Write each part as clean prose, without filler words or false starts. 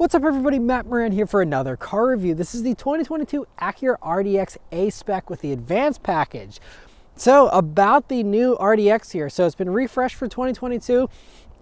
What's up everybody, Matt Maran here for another car review. This is the 2022 Acura RDX A-Spec with the Advance package. So about the new RDX here, so it's been refreshed for 2022.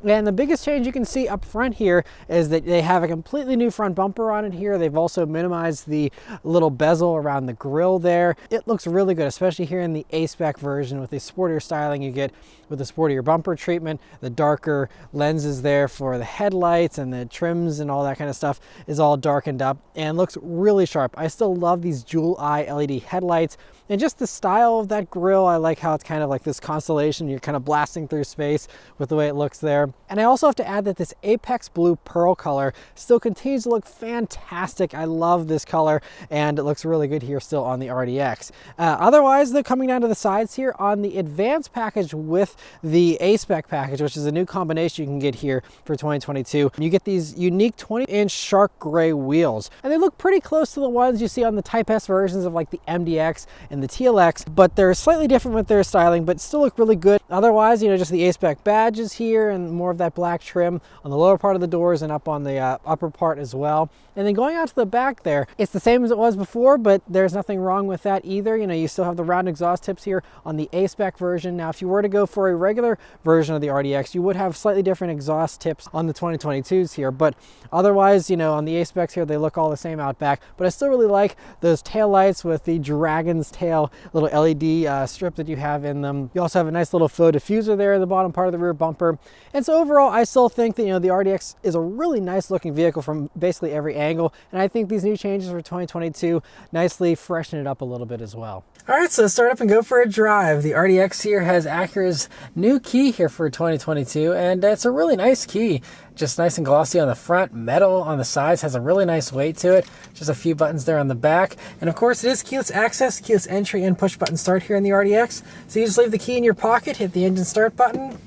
And the biggest change you can see up front here is that they have a completely new front bumper on it here. They've also minimized the little bezel around the grille there. It looks really good, especially here in the A-Spec version with the sportier styling you get with the sportier bumper treatment. The darker lenses there for the headlights and the trims and all that kind of stuff is all darkened up and looks really sharp. I still love these jewel eye LED headlights and just the style of that grille. I like how it's kind of like this constellation. You're kind of blasting through space with the way it looks there. And I also have to add that this Apex Blue Pearl color still continues to look fantastic. I love this color and it looks really good here still on the RDX. Otherwise, though, coming down to the sides here on the Advance package with the A-Spec package, which is a new combination you can get here for 2022. You get these unique 20-inch shark gray wheels, and they look pretty close to the ones you see on the Type S versions of like the MDX and the TLX, but they're slightly different with their styling, but still look really good. Otherwise, just the A-Spec badges here and more of that black trim on the lower part of the doors and up on the upper part as well. And then going out to the back there, it's the same as it was before, but there's nothing wrong with that either. You still have the round exhaust tips here on the A-Spec version. Now, if you were to go for a regular version of the RDX, you would have slightly different exhaust tips on the 2022s here, but otherwise, on the A-Specs here, they look all the same out back. But I still really like those tail lights with the dragon's tail little LED strip that you have in them. You also have a nice little faux diffuser there in the bottom part of the rear bumper. And so overall, I still think that, the RDX is a really nice looking vehicle from basically every angle. And I think these new changes for 2022 nicely freshen it up a little bit as well. All right, so start up and go for a drive. The RDX here has Acura's new key here for 2022, and it's a really nice key. Just nice and glossy on the front, metal on the sides, has a really nice weight to it. Just a few buttons there on the back. And of course, it is keyless access, keyless entry, and push button start here in the RDX. So you just leave the key in your pocket, hit the engine start button,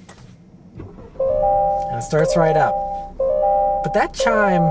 and it starts right up. But that chime,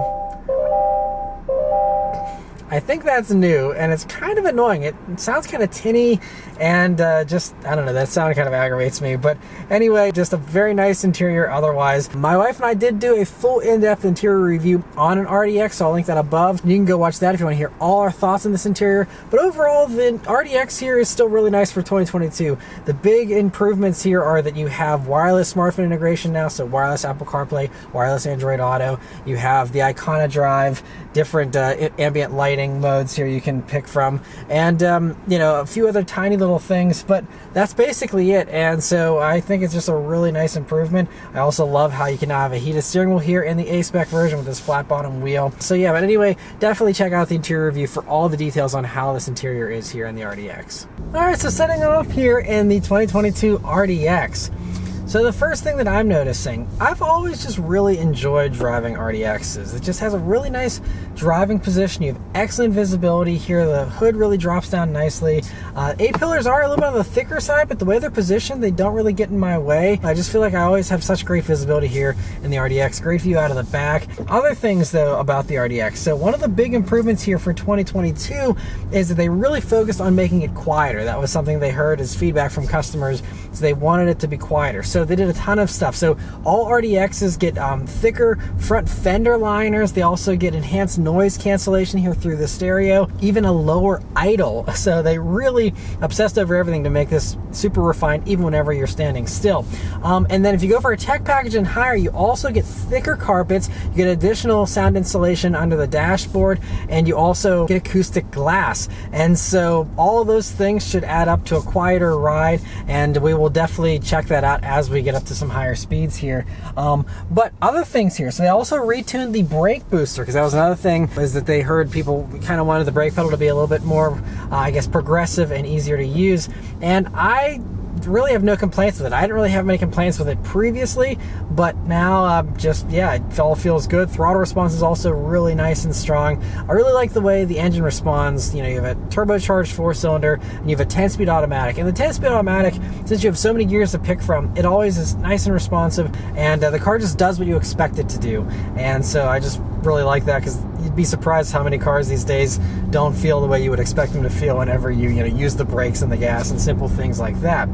I think that's new, and it's kind of annoying. It sounds kind of tinny, and I don't know, that sound kind of aggravates me. But anyway, just a very nice interior otherwise. My wife and I did do a full in-depth interior review on an RDX, so I'll link that above. You can go watch that if you want to hear all our thoughts on this interior. But overall, the RDX here is still really nice for 2022. The big improvements here are that you have wireless smartphone integration now, so wireless Apple CarPlay, wireless Android Auto. You have the Icona Drive, different ambient lighting modes here you can pick from, and a few other tiny little things, but that's basically it. And so I think it's just a really nice improvement. I also love how you can now have a heated steering wheel here in the A-Spec version with this flat bottom wheel. So yeah, but anyway, definitely check out the interior review for all the details on how this interior is here in the RDX. All right, so setting off here in the 2022 RDX. So the first thing that I'm noticing, I've always just really enjoyed driving RDXs. It just has a really nice driving position. You have excellent visibility here. The hood really drops down nicely. A-pillars are a little bit on the thicker side, but the way they're positioned, they don't really get in my way. I just feel like I always have such great visibility here in the RDX. Great view out of the back. Other things though about the RDX. So one of the big improvements here for 2022 is that they really focused on making it quieter. That was something they heard as feedback from customers, so they wanted it to be quieter. So they did a ton of stuff. So all RDXs get thicker front fender liners. They also get enhanced noise cancellation here through the stereo, even a lower idle. So they really obsessed over everything to make this super refined even whenever you're standing still. And then if you go for a tech package and higher, you also get thicker carpets, you get additional sound insulation under the dashboard, and you also get acoustic glass. And so all of those things should add up to a quieter ride, and we will definitely check that out as we get up to some higher speeds here. But other things here, so they also retuned the brake booster, because that was another thing, is that they heard people kind of wanted the brake pedal to be a little bit more, I guess, progressive and easier to use. And I really have no complaints with it. I didn't really have many complaints with it previously, but now it all feels good. Throttle response is also really nice and strong. I really like the way the engine responds. You have a turbocharged 4-cylinder and you have a 10-speed automatic. And the 10-speed automatic, since you have so many gears to pick from, it always is nice and responsive, and the car just does what you expect it to do. And so I just really like that, because you'd be surprised how many cars these days don't feel the way you would expect them to feel whenever you use the brakes and the gas and simple things like that.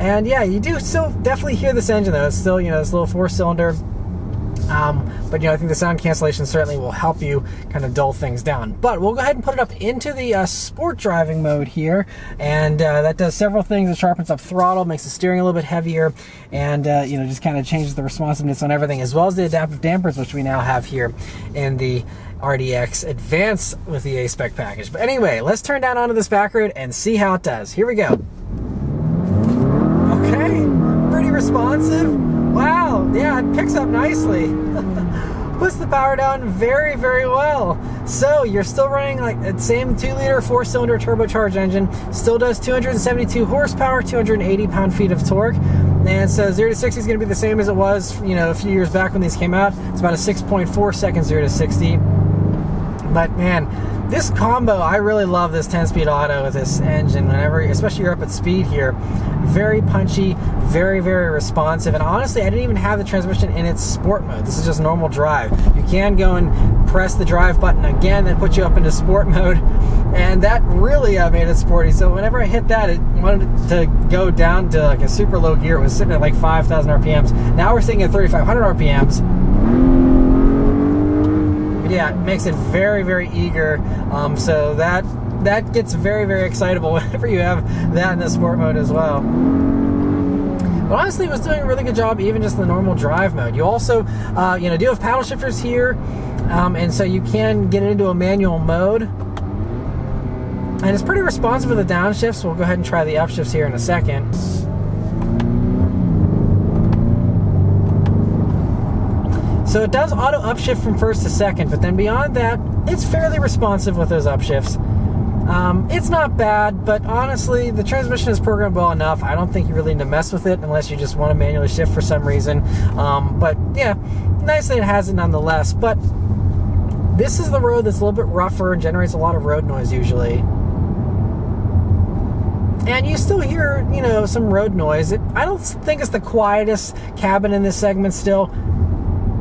And yeah, you do still definitely hear this engine though. It's still, this little 4-cylinder But I think the sound cancellation certainly will help you kind of dull things down. But we'll go ahead and put it up into the sport driving mode here, and that does several things. It sharpens up throttle, makes the steering a little bit heavier, and just kind of changes the responsiveness on everything, as well as the adaptive dampers, which we now have here in the RDX Advance with the A-Spec package. But anyway, let's turn down onto this back road and see how it does. Here we go. Okay, pretty responsive. Wow, yeah, it picks up nicely. Puts the power down very, very well. So you're still running like the same 2-liter 4-cylinder turbocharged engine. Still does 272 horsepower, 280 pound-feet of torque. And so 0 to 60 is going to be the same as it was, a few years back when these came out. It's about a 6.4 second 0 to 60. But man, this combo, I really love this 10-speed auto with this engine. Whenever, especially you're up at speed here, very punchy, very, very responsive. And honestly, I didn't even have the transmission in its sport mode. This is just normal drive. You can go and press the drive button again, that puts you up into sport mode, and that really made it sporty. So whenever I hit that, it wanted to go down to like a super low gear. It was sitting at like 5,000 RPMs. Now we're sitting at 3,500 RPMs. Yeah, it makes it very, very eager. So that gets very, very excitable whenever you have that in the sport mode as well. But honestly, it was doing a really good job even just in the normal drive mode. You also, do have paddle shifters here, and so you can get it into a manual mode. And it's pretty responsive with the downshifts. We'll go ahead and try the upshifts here in a second. So it does auto upshift from first to second, but then beyond that, it's fairly responsive with those upshifts. It's not bad, but honestly, the transmission is programmed well enough. I don't think you really need to mess with it unless you just want to manually shift for some reason. But yeah, nice that it has it nonetheless. But this is the road that's a little bit rougher and generates a lot of road noise usually. And you still hear, some road noise. I don't think it's the quietest cabin in this segment still,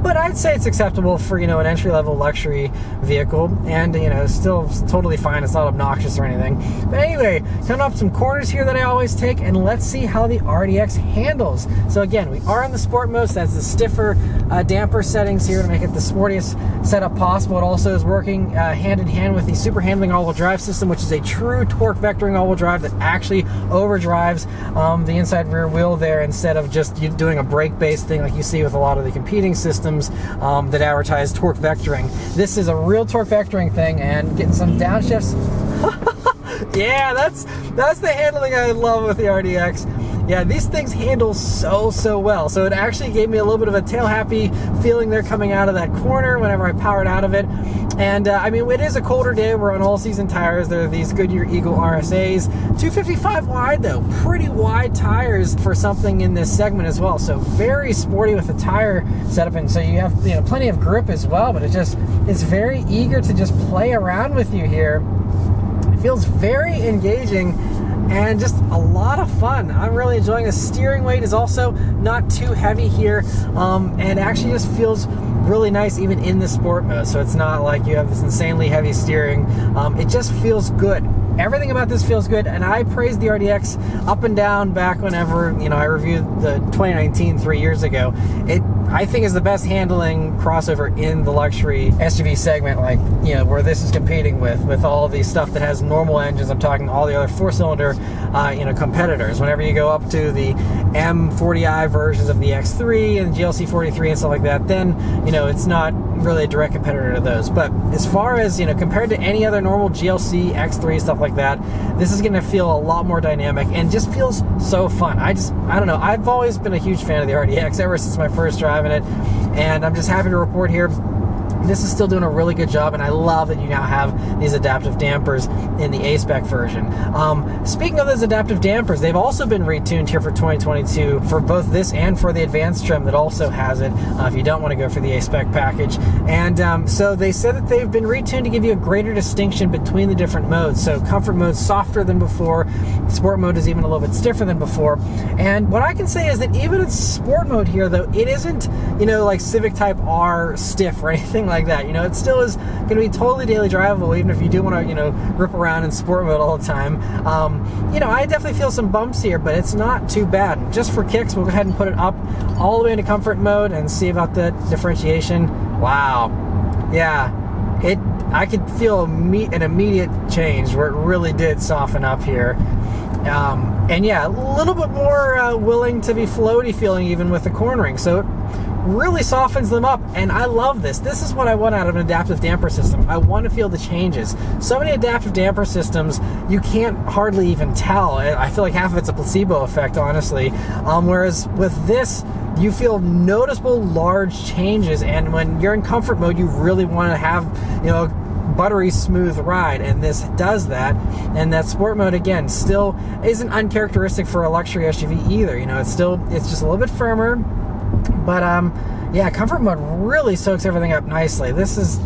but I'd say it's acceptable for, an entry-level luxury vehicle, and, still totally fine. It's not obnoxious or anything. But anyway, coming up some corners here that I always take, and let's see how the RDX handles. So again, we are in the sport mode, so that's the stiffer damper settings here to make it the sportiest setup possible. It also is working hand in hand with the super handling all-wheel drive system, which is a true torque vectoring all-wheel drive that actually overdrives the inside rear wheel there, instead of just doing a brake-based thing like you see with a lot of the competing systems that advertise torque vectoring. This is a real torque vectoring thing, and getting some downshifts. Yeah, that's the handling I love with the RDX. Yeah, these things handle so well. So it actually gave me a little bit of a tail happy feeling there coming out of that corner whenever I powered out of it. And it is a colder day. We're on all season tires. They're these Goodyear Eagle RSAs. 255 wide though, pretty wide tires for something in this segment as well. So very sporty with the tire setup, and so you have plenty of grip as well. But it's very eager to just play around with you here. It feels very engaging and just a lot of fun. I'm really enjoying the steering weight is also not too heavy here, and actually just feels really nice even in the sport mode. So it's not like you have this insanely heavy steering. It just feels good. Everything about this feels good, and I praised the RDX up and down back whenever I reviewed the 2019 3 years ago. It I think is the best handling crossover in the luxury SUV segment, like where this is competing with all the stuff that has normal engines. I'm talking all the other 4-cylinder competitors. Whenever you go up to the M40i versions of the X3 and GLC 43 and stuff like that, then it's not really a direct competitor to those. But as far as compared to any other normal GLC X3 stuff like that, this is going to feel a lot more dynamic and just feels so fun. I don't know, I've always been a huge fan of the RDX ever since my first drive in it, and I'm just happy to report here this is still doing a really good job, and I love that you now have these adaptive dampers in the A-Spec version. Speaking of those adaptive dampers, they've also been retuned here for 2022 for both this and for the Advanced trim that also has it, if you don't want to go for the A-Spec package. And so they said that they've been retuned to give you a greater distinction between the different modes. So comfort mode's softer than before, sport mode is even a little bit stiffer than before. And what I can say is that even in sport mode here, though, it isn't, like Civic Type R stiff or anything like like that. You know, it still is going to be totally daily drivable, even if you do want to, you know, rip around in sport mode all the time. You know, I definitely feel some bumps here, but it's not too bad. Just for kicks, we'll go ahead and put it up all the way into comfort mode and see about the differentiation. Wow. Yeah, I could feel an immediate change where it really did soften up here. And yeah, a little bit more willing to be floaty feeling even with the cornering. So it really softens them up, and I love this. This is what I want out of an adaptive damper system. I want to feel the changes. So many adaptive damper systems, you can't hardly even tell. I feel like half of it's a placebo effect, honestly. Whereas with this, you feel noticeable large changes, and when you're in comfort mode, you really want to have, you know, buttery smooth ride, and this does that. And that sport mode, again, still isn't uncharacteristic for a luxury SUV either. You know, it's just a little bit firmer, but yeah, comfort mode really soaks everything up nicely. This is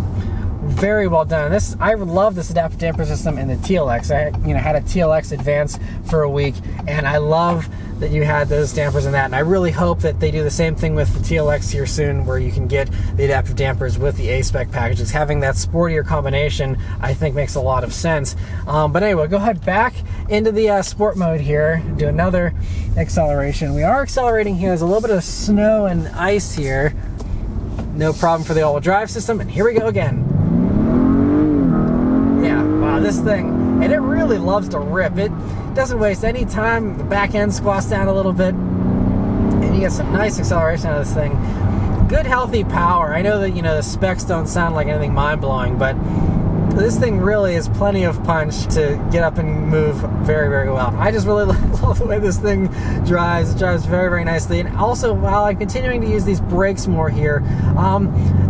very well done. I love this adaptive damper system in the TLX. I had a TLX Advance for a week, and I love that you had those dampers in that, and I really hope that they do the same thing with the TLX here soon, where you can get the adaptive dampers with the A-Spec packages. Having that sportier combination, I think, makes a lot of sense. But anyway, go ahead back into the sport mode here, do another acceleration. We are accelerating here. There's a little bit of snow and ice here. No problem for the all-wheel drive system, and here we go again. Yeah, wow, this thing, and it really loves to rip. It doesn't waste any time. The back end squats down a little bit, and you get some nice acceleration out of this thing. Good, healthy power. I know that, you know, the specs don't sound like anything mind-blowing, but this thing really is plenty of punch to get up and move very, very well. I just really love the way this thing drives. It drives very, very nicely. And also, while I'm continuing to use these brakes more here,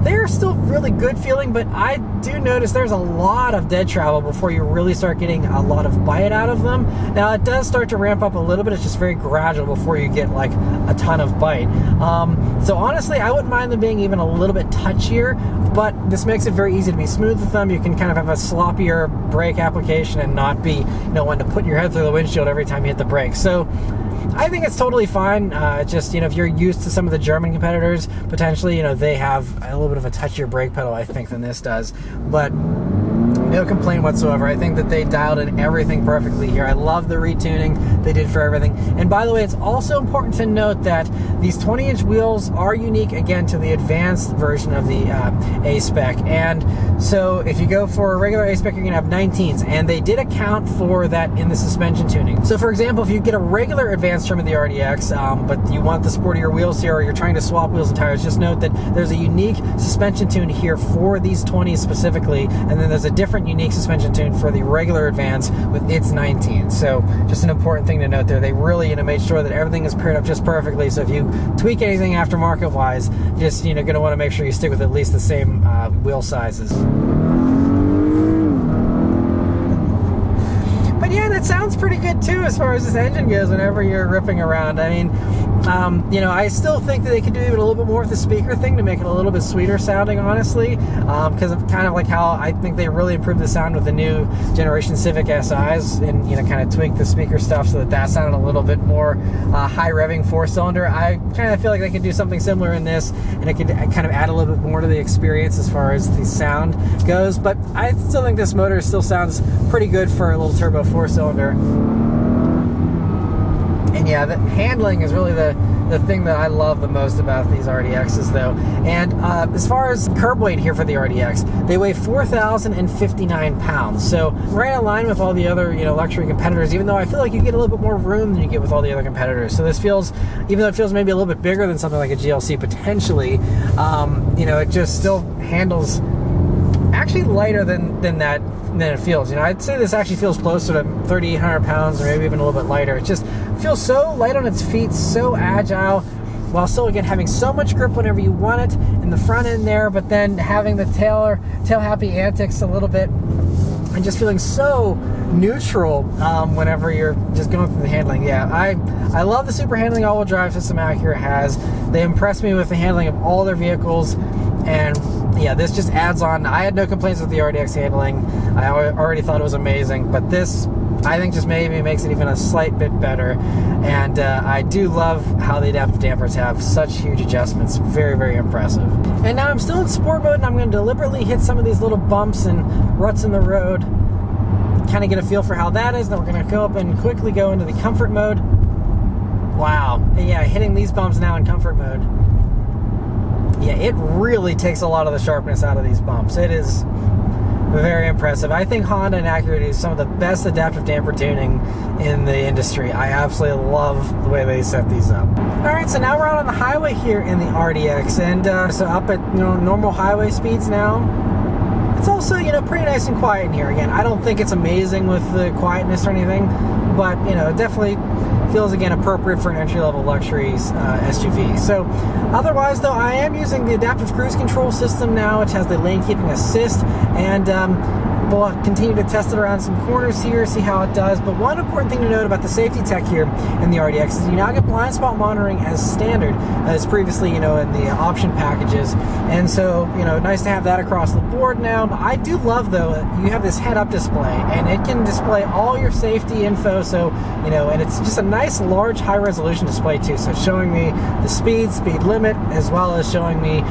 they're still really good feeling, but I do notice there's a lot of dead travel before you really start getting a lot of bite out of them. Now, it does start to ramp up a little bit. It's just very gradual before you get like a ton of bite. So honestly, I wouldn't mind them being even a little bit touchier, but this makes it very easy to be smooth with them. You can kind of have a sloppier brake application and not be, you know, wanting to put your head through the windshield every time you hit the brakes. So I think it's totally fine. Just, you know, if you're used to some of the German competitors, potentially, you know, they have a little bit of a touchier brake pedal, I think, than this does. But no complaint whatsoever. I think that they dialed in everything perfectly here. I love the retuning they did for everything. And by the way, it's also important to note that these 20-inch wheels are unique, again, to the advanced version of the A-Spec. And so if you go for a regular A-Spec, you're going to have 19s. And they did account for that in the suspension tuning. So for example, if you get a regular advanced trim of the RDX, but you want the sportier wheels here, or you're trying to swap wheels and tires, just note that there's a unique suspension tune here for these 20s specifically, and then there's a different unique suspension tune for the regular Advance with its 19. So just an important thing to note there. They really, you know, made sure that everything is paired up just perfectly. So if you tweak anything aftermarket wise, just, you know, going to want to make sure you stick with at least the same wheel sizes. But yeah, that sounds pretty good too as far as this engine goes whenever you're ripping around. I mean, you know, I still think that they could do even a little bit more with the speaker thing to make it a little bit sweeter sounding, honestly, because of kind of like how I think they really improved the sound with the new generation Civic SIs, and, you know, kind of tweaked the speaker stuff so that that sounded a little bit more high revving 4-cylinder. I kind of feel like they could do something similar in this, and it could kind of add a little bit more to the experience as far as the sound goes. But I still think this motor still sounds pretty good for a little turbo 4-cylinder. And yeah, the handling is really the thing that I love the most about these RDXs, though. And as far as curb weight here for the RDX, they weigh 4,059 pounds. So right in line with all the other, you know, luxury competitors, even though I feel like you get a little bit more room than you get with all the other competitors. So this feels, even though it feels maybe a little bit bigger than something like a GLC potentially, you know, it just still handles actually lighter than it feels. You know, I'd say this actually feels closer to 3,800 pounds, or maybe even a little bit lighter. It just feels so light on its feet, so agile, while still, again, having so much grip whenever you want it in the front end there, but then having the tail happy antics a little bit, and just feeling so neutral whenever you're just going through the handling. Yeah, I love the super handling all-wheel drive system Acura has. They impressed me with the handling of all their vehicles, and yeah, this just adds on. I had no complaints with the RDX handling. I already thought it was amazing, but this I think just maybe makes it even a slight bit better. And I do love how the adaptive dampers have such huge adjustments. Very, very impressive. And now I'm still in sport mode, and I'm going to deliberately hit some of these little bumps and ruts in the road, kind of get a feel for how that is. Then we're going to go up and quickly go into the comfort mode. Wow. Yeah, hitting these bumps now in comfort mode. Yeah, it really takes a lot of the sharpness out of these bumps. It is very impressive. I think Honda and Acura do some of the best adaptive damper tuning in the industry. I absolutely love the way they set these up. Alright, so now we're out on the highway here in the RDX, and so up at normal highway speeds now. It's also, pretty nice and quiet in here. Again, I don't think it's amazing with the quietness or anything, but, it definitely feels, again, appropriate for an entry-level luxury SUV. So, otherwise, though, I am using the adaptive cruise control system now, which has the lane keeping assist, and we'll continue to test it around some corners here, see how it does. But one important thing to note about the safety tech here in the RDX is you now get blind spot monitoring as standard, as previously, in the option packages. And so, nice to have that across the board now. I do love, though, you have this head-up display, and it can display all your safety info. So, and it's just a nice, large, high-resolution display, too. So it's showing me the speed limit, as well as showing me,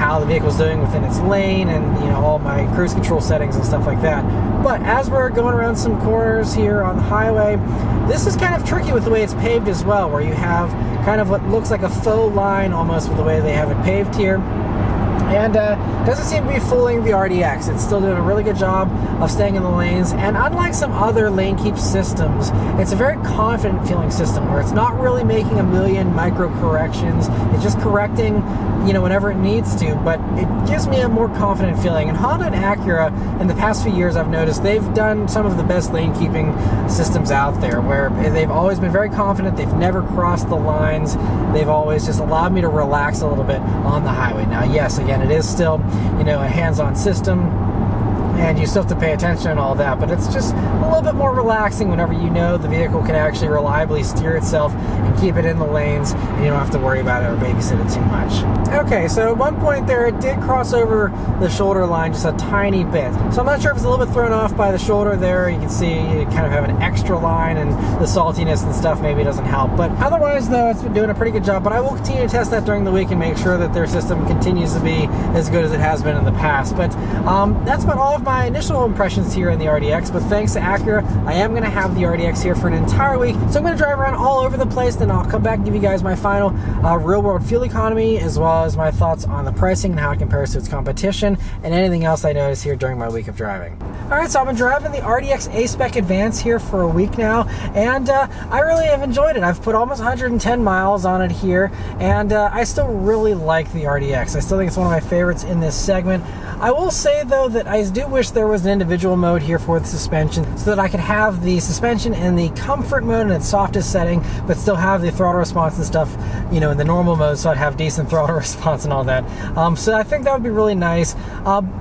how the vehicle's doing within its lane, and, all my cruise control settings and stuff like that. But as we're going around some corners here on the highway, this is kind of tricky with the way it's paved as well, where you have kind of what looks like a faux line almost with the way they have it paved here. And doesn't seem to be fooling the RDX. It's still doing a really good job of staying in the lanes. And unlike some other lane keep systems, it's a very confident feeling system where it's not really making a million micro corrections. It's just correcting, whenever it needs to. But it gives me a more confident feeling. And Honda and Acura, in the past few years, I've noticed they've done some of the best lane keeping systems out there, where they've always been very confident. They've never crossed the lines. They've always just allowed me to relax a little bit on the highway. Now, yes, again, it is still, a hands-on system, and you still have to pay attention and all that, but it's just a little bit more relaxing whenever the vehicle can actually reliably steer itself and keep it in the lanes, and you don't have to worry about it or babysit it too much. Okay, so at one point there, it did cross over the shoulder line just a tiny bit. So I'm not sure if it's a little bit thrown off by the shoulder there. You can see you kind of have an extra line, and the saltiness and stuff maybe doesn't help. But otherwise, though, it's been doing a pretty good job. But I will continue to test that during the week and make sure that their system continues to be as good as it has been in the past. But that's about all of my initial impressions here in the RDX. But thanks to Acura, I am going to have the RDX here for an entire week. So I'm going to drive around all over the place, then I'll come back and give you guys my final real-world fuel economy, as well as my thoughts on the pricing and how it compares to its competition, and anything else I notice here during my week of driving. Alright, so I've been driving the RDX A-Spec Advance here for a week now, and I really have enjoyed it. I've put almost 110 miles on it here, and I still really like the RDX. I still think it's one of my favorites in this segment. I will say, though, that I do wish there was an individual mode here for the suspension, so that I could have the suspension in the comfort mode in its softest setting, but still have the throttle response and stuff, in the normal mode, so I'd have decent throttle response and all that. So I think that would be really nice.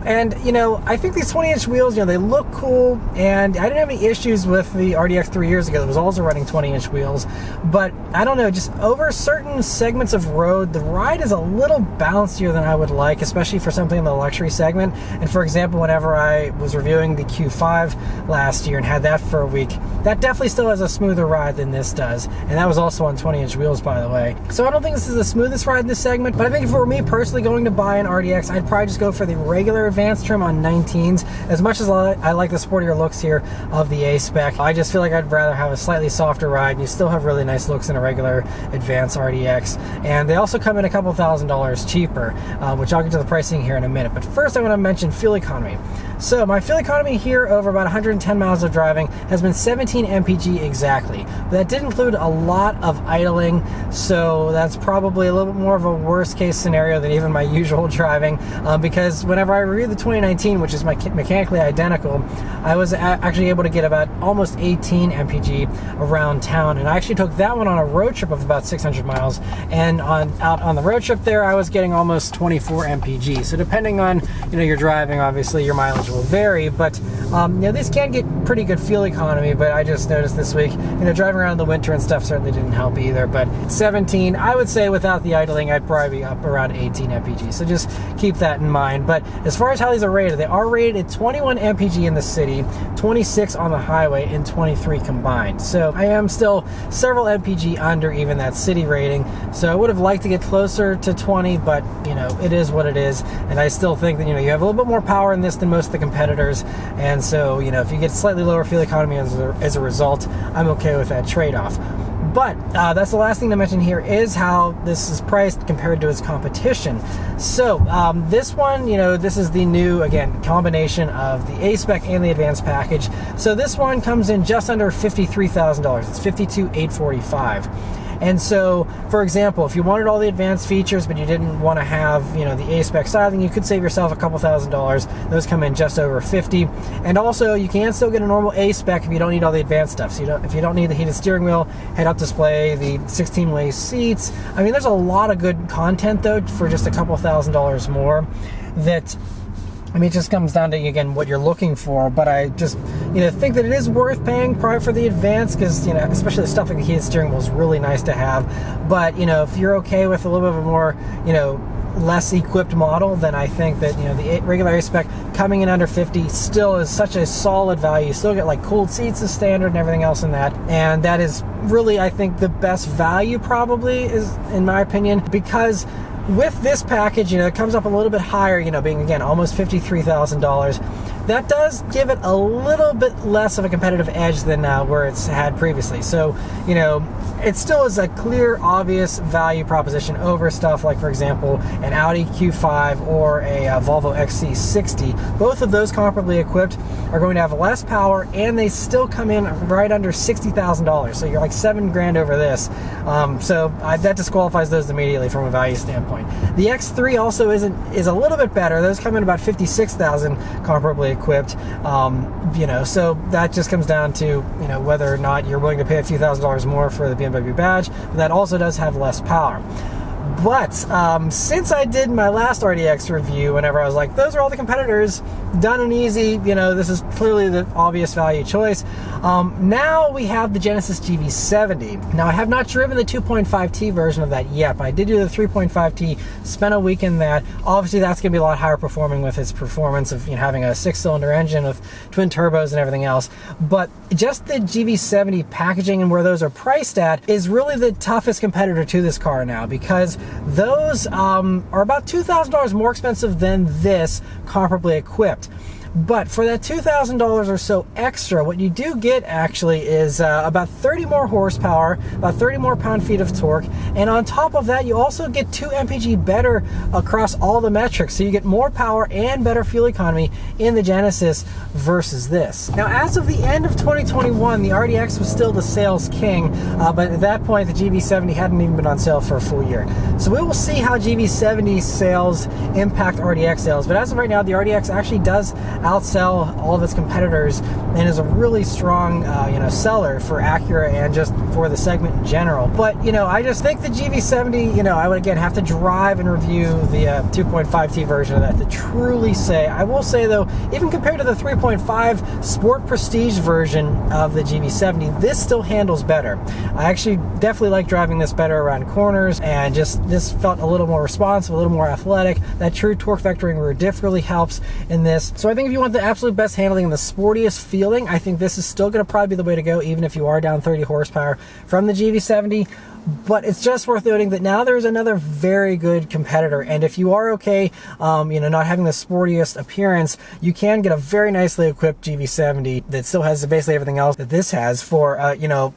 And, I think these 20-inch wheels, they look cool, and I didn't have any issues with the RDX 3 years ago that was also running 20-inch wheels. But, I don't know, just over certain segments of road, the ride is a little bouncier than I would like, especially for something in the luxury segment. And for example, whenever I was reviewing the Q5 last year and had that for a week, that definitely still has a smoother ride than this does. And that was also on 20-inch wheels, by the way. So I don't think this is the smoothest ride in this segment, but I think if it were me personally going to buy an RDX, I'd probably just go for the regular Advance trim on 19s. As much as I like the sportier looks here of the A-Spec, I just feel like I'd rather have a slightly softer ride, and you still have really nice looks in a regular Advance RDX. And they also come in a couple $1,000s cheaper, which I'll get to the pricing here in a minute. But first I want to mention fuel economy. So my fuel economy here over about 110 miles of driving has been 17 mpg exactly. But that did include a lot of idling, so that's probably a little bit more of a worst case scenario than even my usual driving, because whenever I reviewed the 2019, which is mechanically identical, I was actually able to get about almost 18 mpg around town, and I actually took that one on a road trip of about 600 miles, and out on the road trip there I was getting almost 24 mpg. So depending on you're driving, obviously your mileage will vary, but these can get pretty good fuel economy. But I just noticed this week, driving around in the winter and stuff certainly didn't help either. But 17, I would say without the idling, I'd probably be up around 18 mpg. So just keep that in mind. But as far as how these are rated, they are rated at 21 mpg in the city, 26 on the highway, and 23 combined. So I am still several mpg under even that city rating. So I would have liked to get closer to 20, but it is what it is. And I still think that you have a little bit more power in this than most of the competitors. And so if you get slightly lower fuel economy as a result, I'm okay with that trade-off. But that's the last thing to mention here is how this is priced compared to its competition. So this one, this is the new, again, combination of the A-Spec and the Advance package. So this one comes in just under $53,000. It's $52,845. And so, for example, if you wanted all the advanced features, but you didn't want to have, the A-Spec styling, you could save yourself a couple $1,000s. Those come in just over 50. And also, you can still get a normal A-Spec if you don't need all the advanced stuff. So if you don't need the heated steering wheel, head-up display, the 16-way seats. I mean, there's a lot of good content, though, for just a couple $1,000s more that... it just comes down to, again, what you're looking for. But I just, think that it is worth paying probably for the Advance because, especially the stuff like the heated steering wheel is really nice to have. But, if you're okay with a little bit of a more, less equipped model, then I think that, the regular A-Spec coming in under 50 still is such a solid value. You still get like cooled seats as standard and everything else in that. And that is really, I think, the best value probably is, in my opinion, because with this package, it comes up a little bit higher, being, again, almost $53,000. That does give it a little bit less of a competitive edge than where it's had previously. So, it still is a clear, obvious value proposition over stuff like, for example, an Audi Q5 or a Volvo XC60. Both of those comparably equipped are going to have less power, and they still come in right under $60,000. So you're like $7,000 over this. So that disqualifies those immediately from a value standpoint. The X3 also is a little bit better. Those come in about $56,000 comparably equipped. So that just comes down to whether or not you're willing to pay a few $1,000s more for the BMW badge. But that also does have less power. But since I did my last RDX review, whenever I was like, those are all the competitors, done and easy, this is clearly the obvious value choice. Now we have the Genesis GV70. Now I have not driven the 2.5T version of that yet, but I did do the 3.5T, spent a week in that. Obviously that's going to be a lot higher performing with its performance of having a 6-cylinder engine with twin turbos and everything else. But just the GV70 packaging and where those are priced at is really the toughest competitor to this car now, because those are about $2,000 more expensive than this comparably equipped. But for that $2,000 or so extra, what you do get actually is about 30 more horsepower, about 30 more pound-feet of torque, and on top of that, you also get 2 mpg better across all the metrics. So you get more power and better fuel economy in the Genesis versus this. Now, as of the end of 2021, the RDX was still the sales king, but at that point, the GV70 hadn't even been on sale for a full year. So we will see how GV70 sales impact RDX sales. But as of right now, the RDX actually does outsell all of its competitors and is a really strong seller for Acura and just for the segment in general. But I just think the GV70, I would again have to drive and review the 2.5T version of that to truly say. I will say though, even compared to the 3.5 Sport Prestige version of the GV70, this still handles better. I actually definitely like driving this better around corners, and just this felt a little more responsive, a little more athletic. That true torque vectoring rear diff really helps in this. So I think if you want the absolute best handling and the sportiest feeling, I think this is still going to probably be the way to go, even if you are down 30 horsepower from the GV70. But it's just worth noting that now there's another very good competitor, and if you are okay, not having the sportiest appearance, you can get a very nicely equipped GV70 that still has basically everything else that this has for,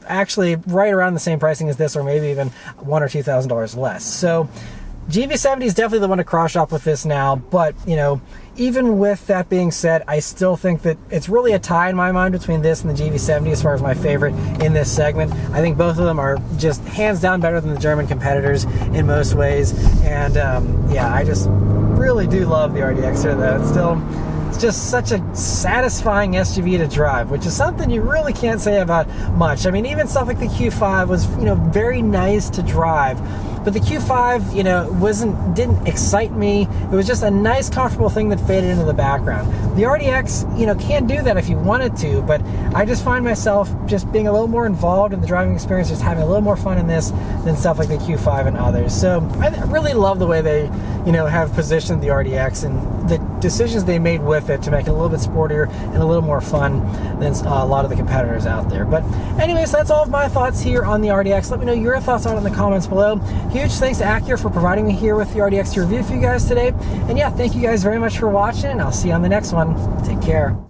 actually right around the same pricing as this, or maybe even $1,000 or $2,000 less. So GV70 is definitely the one to cross shop with this now, but even with that being said, I still think that it's really a tie in my mind between this and the GV70 as far as my favorite in this segment. I think both of them are just hands down better than the German competitors in most ways, and yeah, I just really do love the RDX here though. It's just such a satisfying SUV to drive, which is something you really can't say about much. I mean, even stuff like the Q5 was, very nice to drive, But the Q5, you know, didn't excite me. It was just a nice, comfortable thing that faded into the background. The RDX, you know, can do that if you wanted to, but I just find myself just being a little more involved in the driving experience, just having a little more fun in this than stuff like the Q5 and others. So I really love the way they, you know, have positioned the RDX and the decisions they made with it to make it a little bit sportier and a little more fun than a lot of the competitors out there. But anyways, that's all of my thoughts here on the RDX. Let me know your thoughts on it in the comments below. Huge thanks to Acura for providing me here with the RDX to review for you guys today. And yeah, thank you guys very much for watching, and I'll see you on the next one. Take care.